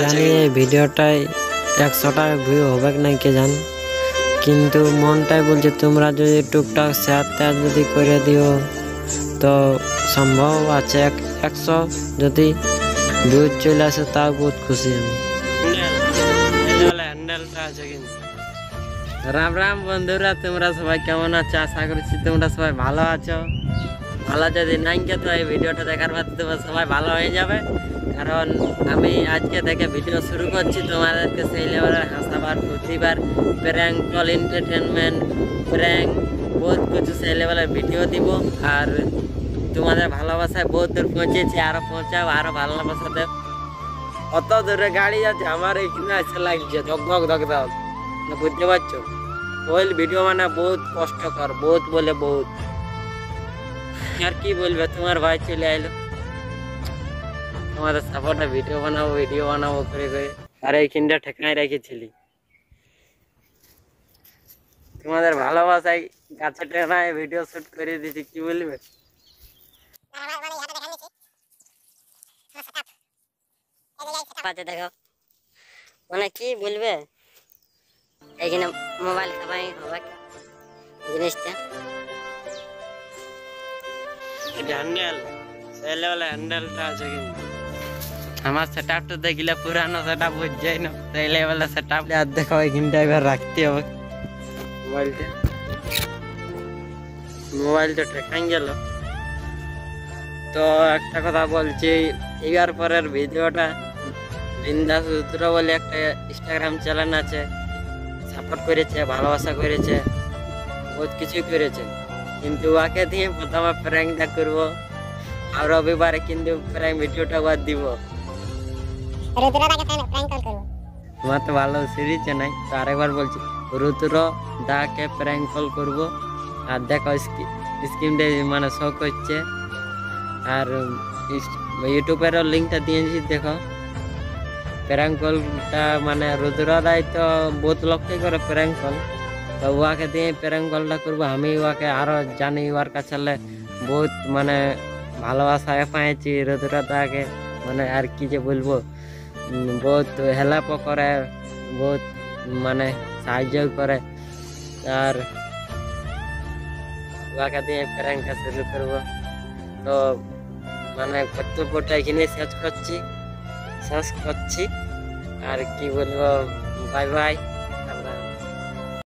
জানি এই ভিডিওটাই 100টা ভিউ হবে না কে জান, কিন্তু মনটাই বলছে তোমরা যদি টুকটাক শেয়ার যদি করে দিও তো সম্ভব আছে 100 যদি ভিউ চলে আসে তাও বহুত খুশি আমি। রাম রাম বন্ধুরা, তোমরা সবাই কেমন আছো? আশা করছি তোমরা সবাই ভালো আছো। ভালো যদি নাই তো এই ভিডিওটা দেখার পর তোমরা সবাই ভালো হয়ে যাবে, কারণ আমি আজকে থেকে ভিডিও শুরু করছি তোমাদেরকে সেই লেভেলের হাসাবার, প্রতিবার প্র্যাঙ্ক কল, এন্টারটেনমেন্ট, প্র্যাঙ্ক বহুত কিছু সেই লেভেলের ভিডিও দিব। আর তোমাদের ভালোবাসায় বহুত দূর পৌঁছেছি, আরো পৌঁছাও, আরো ভালোবাসাতে। অত দূরে গাড়ি যাচ্ছে, আমার এইখানে এসে লাগছে ধক ধক ধক ধক, বুঝতে পারছো? ওই ভিডিও মানে বহুত কষ্টকর, বহুত বলে বহুত। আর কি বলবে, তোমার ভাই চলে আইলো তোমাদের সাপোর্টে ভিডিও বানাবো করে করে, আর এইখানটা ঠেকায় রেখেছিলি। তোমাদের ভালোবাসায় গাছে টেনায় ভিডিও শুট করে দিয়েছি, কি বলবে? দেখো মানে কি বলবে, এইখানে মোবাইল খাবাই হবে জিনিসটা। হ্যান্ডেল সেলেওয়ালা হ্যান্ডেলটা আছে, কিন্তু আমার সেটআপটা দেখলে পুরানো সেটআপ বুঝ যায় না, সেই লেভেলের সেটআপ। আর দেখো এইখানটা এবার রাখতে হবে মোবাইলটা ঠেকাই গেল। তো একটা কথা বলছি, এবার পরের ভিডিওটা বিন্দাস রুদ্র বলে একটা ইনস্টাগ্রাম চ্যানেল আছে, সাপোর্ট করেছে, ভালোবাসা করেছে, বহুত কিছুই করেছে, কিন্তু ওকে দিয়ে প্রথমে প্র্যাঙ্কটা করবো। আর রবিবারে কিন্তু প্র্যাঙ্ক ভিডিওটা বাদ দিব। তোমার তো ভালো সিরিজ নাই, তো আরেকবার বলছি, রুদ্র দাকে প্র্যাঙ্ক কল করবো। আর দেখো স্ক্রিনটা মানে শো করছে, আর ইউটিউবেরও লিঙ্কটা দিয়েছি, দেখো প্র্যাঙ্ক কলটা। মানে রুদ্র দাই তো বহুত লোককে করে প্র্যাঙ্ক কল, তো ওয়াকে দিয়ে প্র্যাঙ্ক কলটা করবো। আমি ওয়াকে আরো জানি, ওর কাছে বহুত মানে ভালোবাসা পাইছি রুদ্র দাকে, মানে আর কি যে বলবো, বহুত হেল্পও করে, বহুত মানে সাহায্য করে। আর ওয়াকে দিয়ে প্র্যাঙ্কটা শুরু করবো। তো মানে কর্তব্যটা এখানে শেষ করছি। আর কি বলবো, বাই বাই।